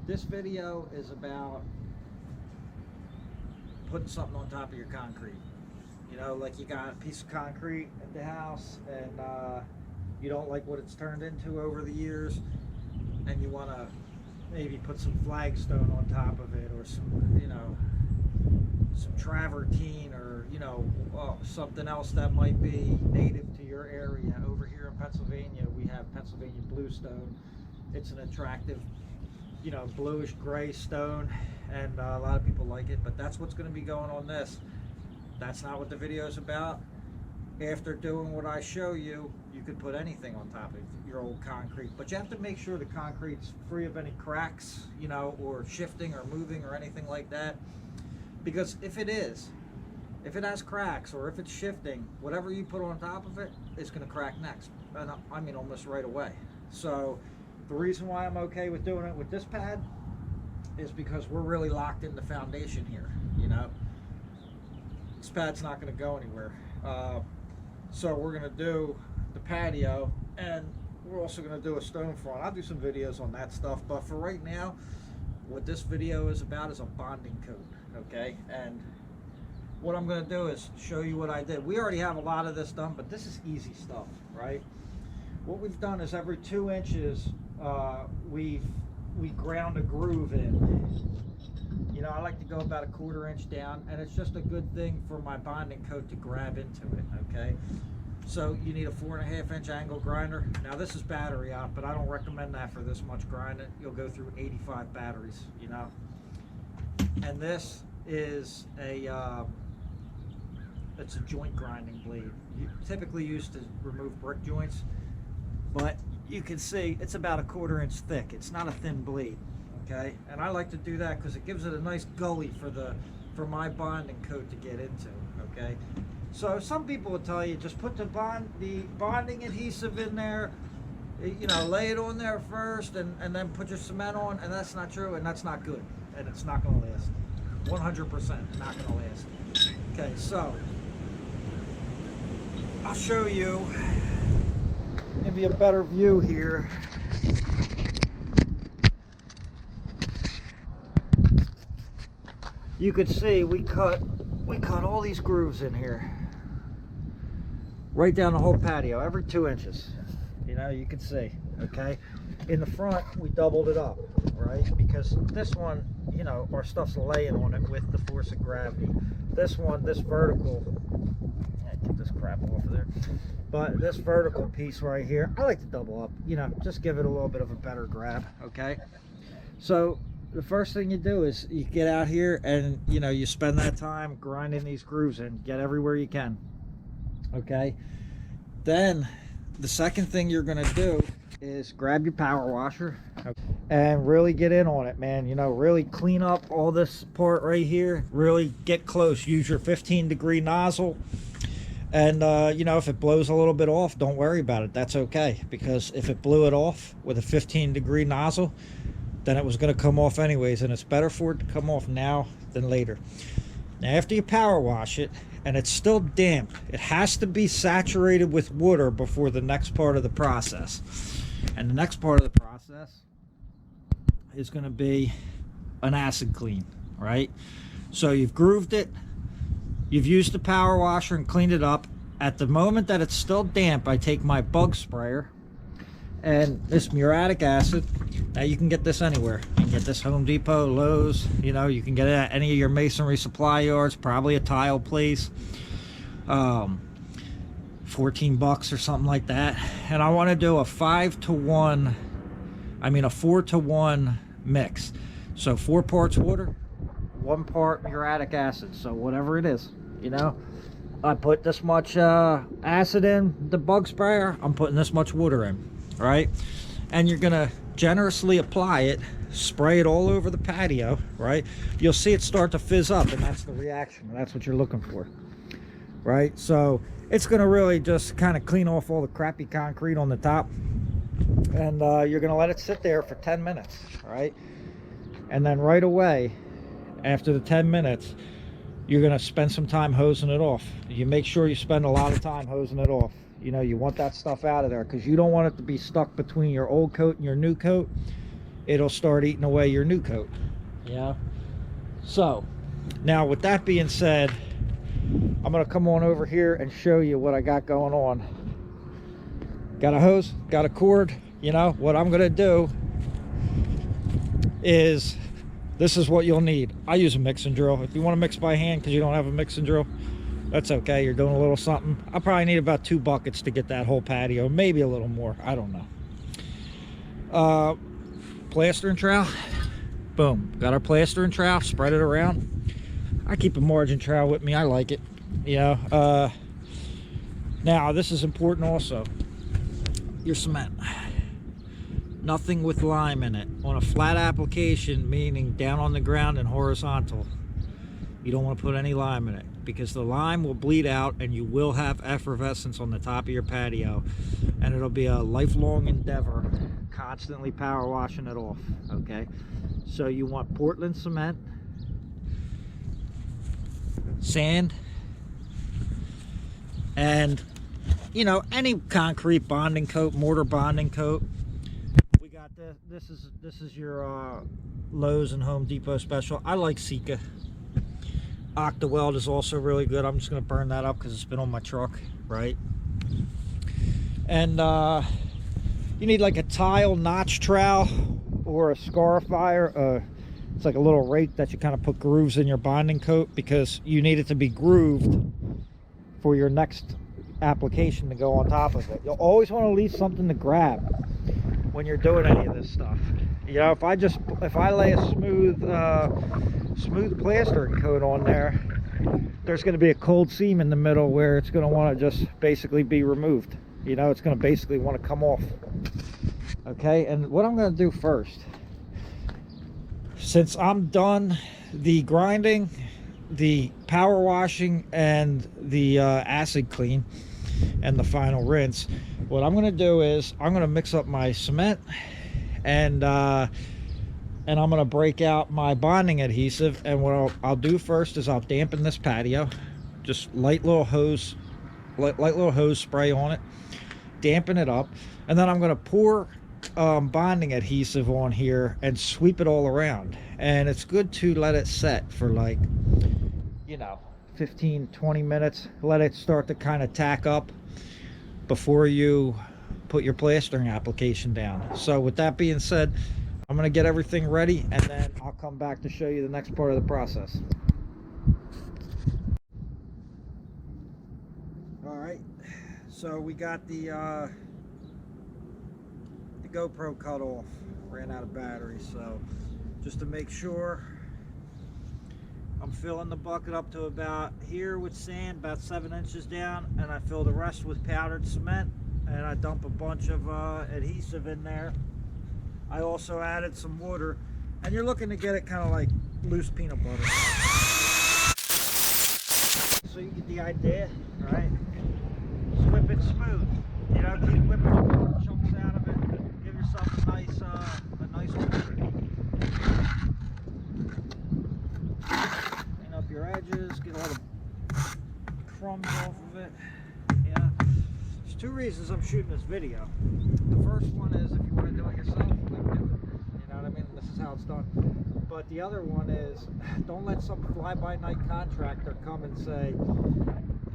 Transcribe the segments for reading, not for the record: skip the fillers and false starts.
This video is about putting something on top of your concrete. You know, like you got a piece of concrete at the house and you don't like what it's turned into over the years, and you want to maybe put some flagstone on top of it, or some, you know, some travertine, or, you know, something else that might be native to your area. Over here in Pennsylvania, we have Pennsylvania bluestone. It's an attractive, you know, bluish gray stone, and a lot of people like it, but that's what's going to be going on this. That's not what the video is about. After doing what I show you, you could put anything on top of your old concrete, but you have to make sure the concrete's free of any cracks, you know, or shifting or moving or anything like that. Because if it has cracks, or if it's shifting, whatever you put on top of it is going to crack next, and I mean almost right away. So the reason why I'm okay with doing it with this pad is because we're really locked in the foundation here, you know. This pad's not going to go anywhere. So we're going to do the patio, and we're also going to do a stone front. I'll do some videos on that stuff, but for right now, what this video is about is a bonding coat, okay? And what I'm going to do is show you what I did. We already have a lot of this done, but this is easy stuff, right? What we've done is every 2 inches, we ground a groove in. You know, I like to go about a 1/4 inch down, and it's just a good thing for my bonding coat to grab into it, okay? So you need a 4.5 inch angle grinder. Now this is battery op, but I don't recommend that for this much grinding. You'll go through 85 batteries, you know? And this is it's a joint grinding blade. You typically used to remove brick joints, but you can see it's about a 1/4 inch thick. It's not a thin blade. Okay, and I like to do that because it gives it a nice gully for my bonding coat to get into. Okay, so some people will tell you just put the bonding adhesive in there, you know, lay it on there first, and then put your cement on, and that's not true, and that's not good, and it's not going to last. 100% not going to last. Okay, so I'll show you, give you a better view here. You could see we cut all these grooves in here, right down the whole patio, every 2 inches. You know, you can see. Okay, in the front we doubled it up, right? Because this one, you know, our stuff's laying on it with the force of gravity. This one, this vertical, get this crap off of there. But this vertical piece right here, I like to double up. You know, just give it a little bit of a better grab. Okay, so the first thing you do is you get out here and, you know, you spend that time grinding these grooves in, get everywhere you can. Okay, then the second thing you're going to do is grab your power washer and really get in on it, man. You know, really clean up all this part right here, really get close. Use your 15-degree nozzle, and you know, if it blows a little bit off, don't worry about it. That's okay, because if it blew it off with a 15-degree nozzle, then it was going to come off anyways, and it's better for it to come off now than later. Now, after you power wash it and it's still damp, it has to be saturated with water before the next part of the process. And the next part of the process is going to be an acid clean, right? So you've grooved it, you've used the power washer and cleaned it up. At the moment that it's still damp, I take my bug sprayer and this muriatic acid. Now you can get this anywhere. You can get this Home Depot, Lowe's, you know, you can get it at any of your masonry supply yards, probably a tile place. 14 bucks or something like that. And I want to do a 4-to-1 mix. So 4 parts water, 1 part muriatic acid. So whatever it is, you know, I put this much acid in the bug sprayer, I'm putting this much water in. Right, and you're gonna generously apply it, spray it all over the patio, right? You'll see it start to fizz up, and that's the reaction. That's what you're looking for, right? So it's gonna really just kind of clean off all the crappy concrete on the top, and you're gonna let it sit there for 10 minutes, right? And then right away, after the 10 minutes, you're gonna spend some time hosing it off. You make sure you spend a lot of time hosing it off. You know, you want that stuff out of there because you don't want it to be stuck between your old coat and your new coat. it'll start eating away your new coat. Yeah. So now with that being said, I'm gonna come on over here and show you what I got going on. Got a hose, got a cord. You know what I'm gonna do is, this is what you'll need. I use a mixing drill. If you want to mix by hand because you don't have a mixing drill, that's okay. You're doing a little something. I probably need about 2 buckets to get that whole patio, maybe a little more, I don't know. Plaster and trowel. Boom, got our plaster and trowel, spread it around. I keep a margin trowel with me, I like it. You know, now this is important also. Your cement, nothing with lime in it. On a flat application, meaning down on the ground and horizontal, you don't want to put any lime in it, because the lime will bleed out and you will have effervescence on the top of your patio, and it'll be a lifelong endeavor constantly power washing it off. Okay, so you want Portland cement, sand, and you know, any concrete bonding coat, mortar bonding coat. We got this. This is your Lowe's and Home Depot special. I like Sika. Octaweld is also really good. I'm just gonna burn that up because it's been on my truck, right? And you need like a tile notch trowel or a scarifier. It's like a little rake that you kind of put grooves in your bonding coat, because you need it to be grooved for your next application to go on top of it. You'll always want to leave something to grab when you're doing any of this stuff. You know, if I lay a smooth plastering coat on there, there's going to be a cold seam in the middle where it's going to want to just basically be removed. You know, it's going to basically want to come off. Okay, and what I'm going to do first, since I'm done the grinding, the power washing, and the acid clean and the final rinse, what I'm going to do is I'm going to mix up my cement, and I'm going to break out my bonding adhesive. And what I'll do first is I'll dampen this patio, just light little hose spray on it, dampen it up, and then I'm going to pour bonding adhesive on here and sweep it all around. And it's good to let it set for, like, you know, 15-20 minutes. Let it start to kind of tack up before you put your plastering application down. So with that being said, I'm going to get everything ready, and then I'll come back to show you the next part of the process. All right, so we got the GoPro cut off, ran out of battery. So just to make sure, I'm filling the bucket up to about here with sand, about 7 inches down, and I fill the rest with powdered cement, and I dump a bunch of adhesive in there. I also added some water, and you're looking to get it kind of like loose peanut butter. So you get the idea, right? Just whip it smooth. You know, keep whipping the chunks out of it. Give yourself a nice whip. Clean up your edges, get all the crumbs off of it. Yeah. There's 2 reasons I'm shooting this video. The first one is if you want to do it yourself, you can do it. You know what I mean? This is how it's done. But the other one is, don't let some fly-by-night contractor come and say,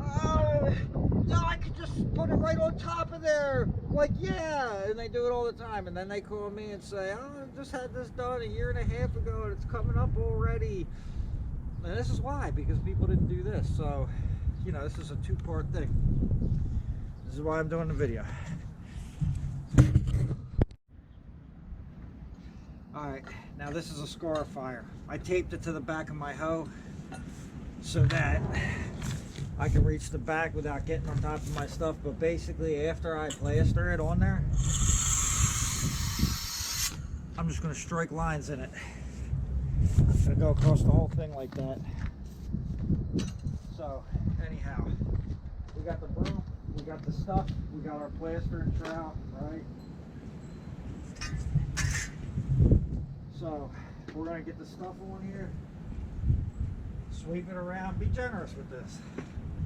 oh, no, I could just put it right on top of there. Like, yeah, and they do it all the time. And then they call me and say, oh, I just had this done 1.5 years ago, and it's coming up already. And this is why, because people didn't do this. So, you know, this is a 2-part thing. This is why I'm doing the video. Alright, now this is a scarifier. I taped it to the back of my hoe so that I can reach the back without getting on top of my stuff. But basically, after I plaster it on there, I'm just going to strike lines in it. I'm going to go across the whole thing like that. So, anyhow, we got the broom, we got the stuff, we got our plaster and trowel, right? So, we're going to get the stuff on here, sweep it around, be generous with this,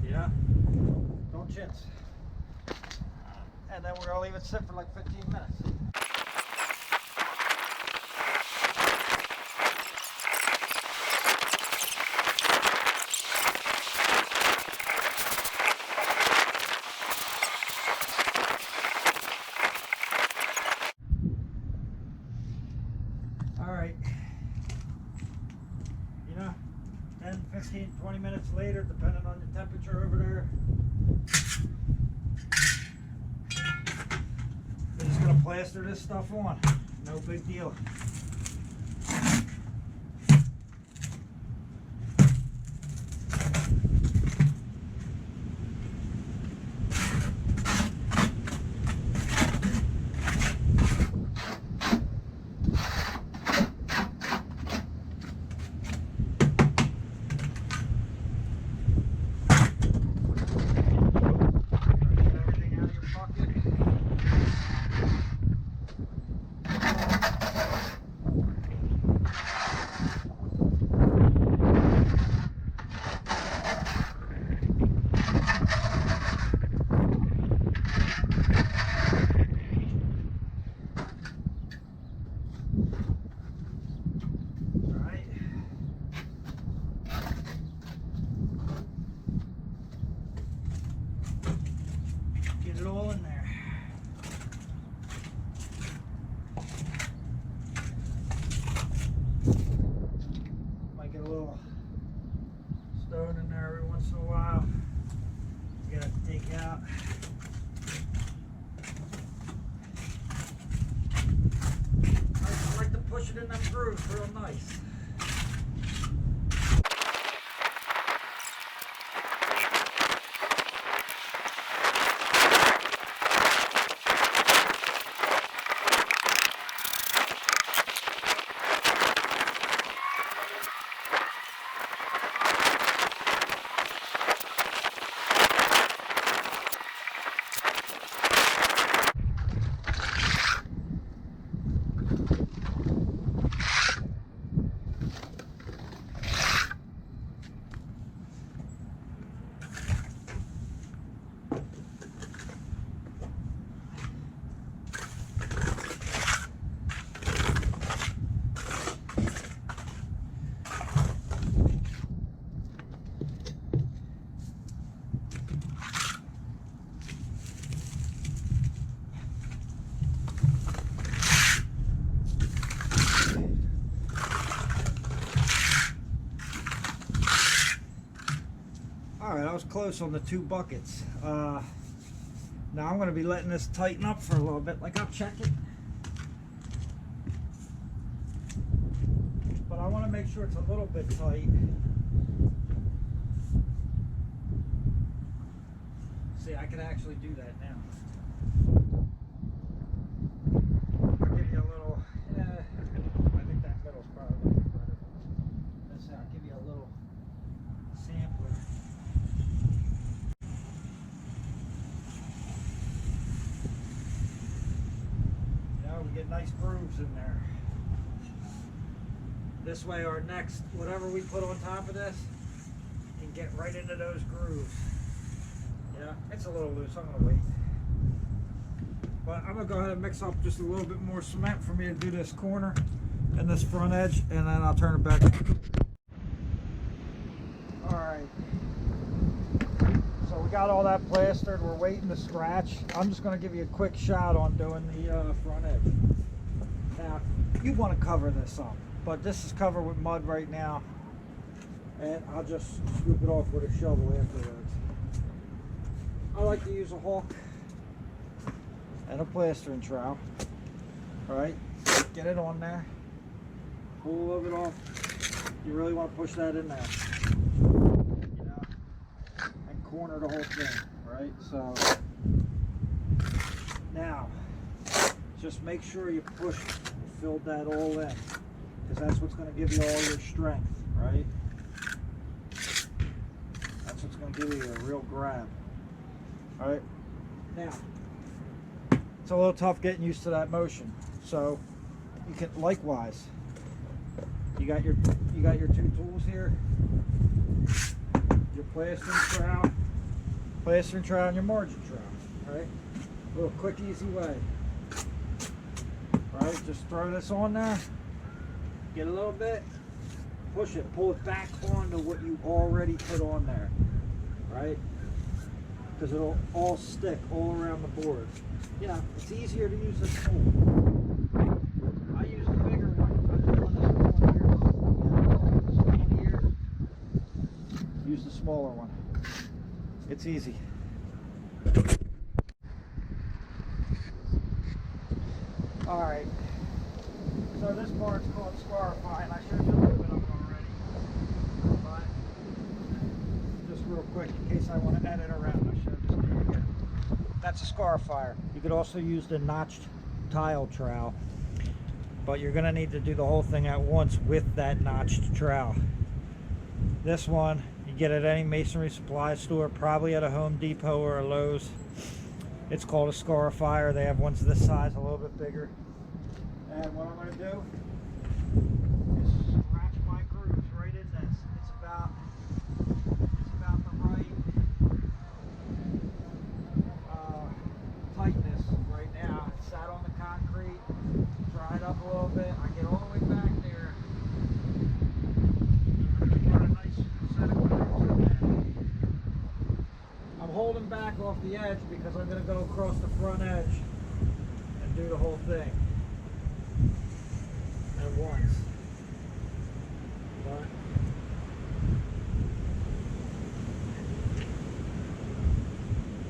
yeah? Don't chintz. And then we're going to leave it sit for like 15 minutes. 15, 20 minutes later, depending on the temperature over there. We're just gonna plaster this stuff on. No big deal. Get it all in there. Might get a little stone in there every once in a while. You gotta take out. I like to push it in them grooves real nice. Alright, I was close on the 2 buckets. Now I'm going to be letting this tighten up for a little bit. Like, I'll check it. But I want to make sure it's a little bit tight. See, I can actually do that now. I'll give you a little, I think that middle's probably better. Let's see, I'll give you a little sampler. We get nice grooves in there. This way our next, whatever we put on top of this, can get right into those grooves. Yeah, it's a little loose, I'm gonna wait. But I'm gonna go ahead and mix up just a little bit more cement for me to do this corner and this front edge, and then I'll turn it back. Alright. So we got all that plastered, we're waiting to scratch. I'm just going to give you a quick shot on doing the front edge. Now, you want to cover this up, but this is covered with mud right now, and I'll just scoop it off with a shovel afterwards. I like to use a hawk and a plastering trowel. Alright, get it on there, pull a little bit off. You really want to push that in there. Corner the whole thing, right? So now just make sure you push and fill that all in, because that's what's going to give you all your strength, right? That's what's going to give you a real grab. All right, now it's a little tough getting used to that motion, so you can likewise, you got your 2 tools here, your plastering trowel and your margin trowel, right? A little quick, easy way. Right, just throw this on there, get a little bit, push it, pull it back onto what you already put on there, right? Because it'll all stick all around the board. You know, it's easier to use this tool. I use the bigger one. I've been doing this for 20 years. smaller one. It's easy. Alright, so this part's called scarifying. I showed you a little bit of it already, but just real quick in case I want to edit around, I'll show this to you again. That's a scarifier. You could also use the notched tile trowel, but you're going to need to do the whole thing at once with that notched trowel. This one you get at any masonry supply store, probably at a Home Depot or a Lowe's. It's called a scarifier. They have ones this size, a little bit bigger. And what I'm going to do is scratch my grooves right in this. It's about the right tightness right now. It's sat on the concrete, dried up a little bit. I get all the way back there. Put a nice set of grooves in there. I'm holding back off the edge because I'm going to go across the front edge and do the whole thing at once. But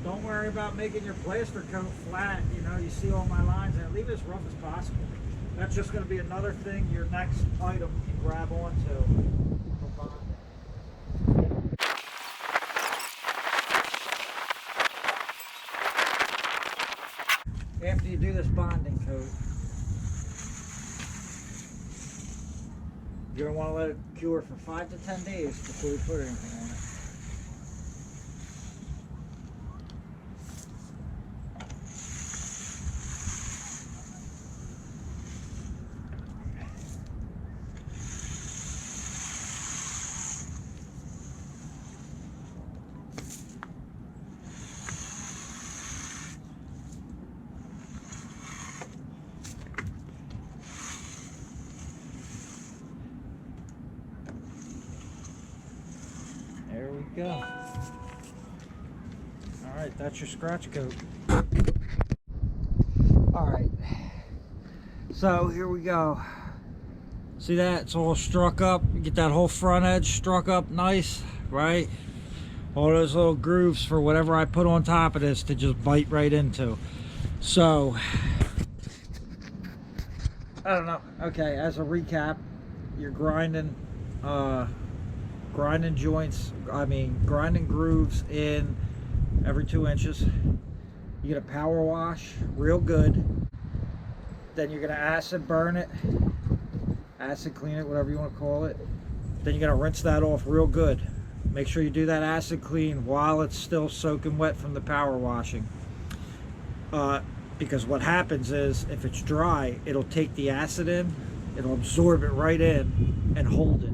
don't worry about making your plaster coat flat. You know, you see all my lines there. Leave it as rough as possible. That's just going to be another thing your next item can grab onto. After you do this bonding coat, you're going to want to let it cure for 5 to 10 days before you put anything on it. There we go. Alright, that's your scratch coat. Alright, so here we go. See that? It's all struck up. You get that whole front edge struck up nice, right? All those little grooves for whatever I put on top of this to just bite right into. So, I don't know. Okay, as a recap, you're grinding grinding grooves in every 2 inches. You get a power wash real good. Then you're gonna acid burn it, acid clean it, whatever you want to call it. Then you're gonna rinse that off real good. Make sure you do that acid clean while it's still soaking wet from the power washing, because what happens is if it's dry, it'll take the acid in, it'll absorb it right in and hold it.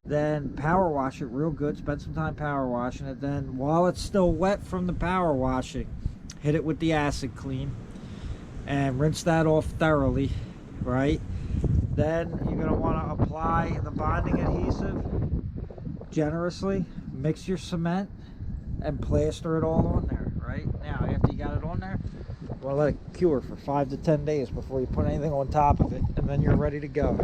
Then power wash it real good. Spend some time power washing it. Then while it's still wet from the power washing, hit it with the acid clean and rinse that off thoroughly, right? Then you're going to want to apply the bonding adhesive generously. Mix your cement and plaster it all on there, right? Now after you got it on there, you want to let it cure for 5 to 10 days before you put anything on top of it, and then you're ready to go.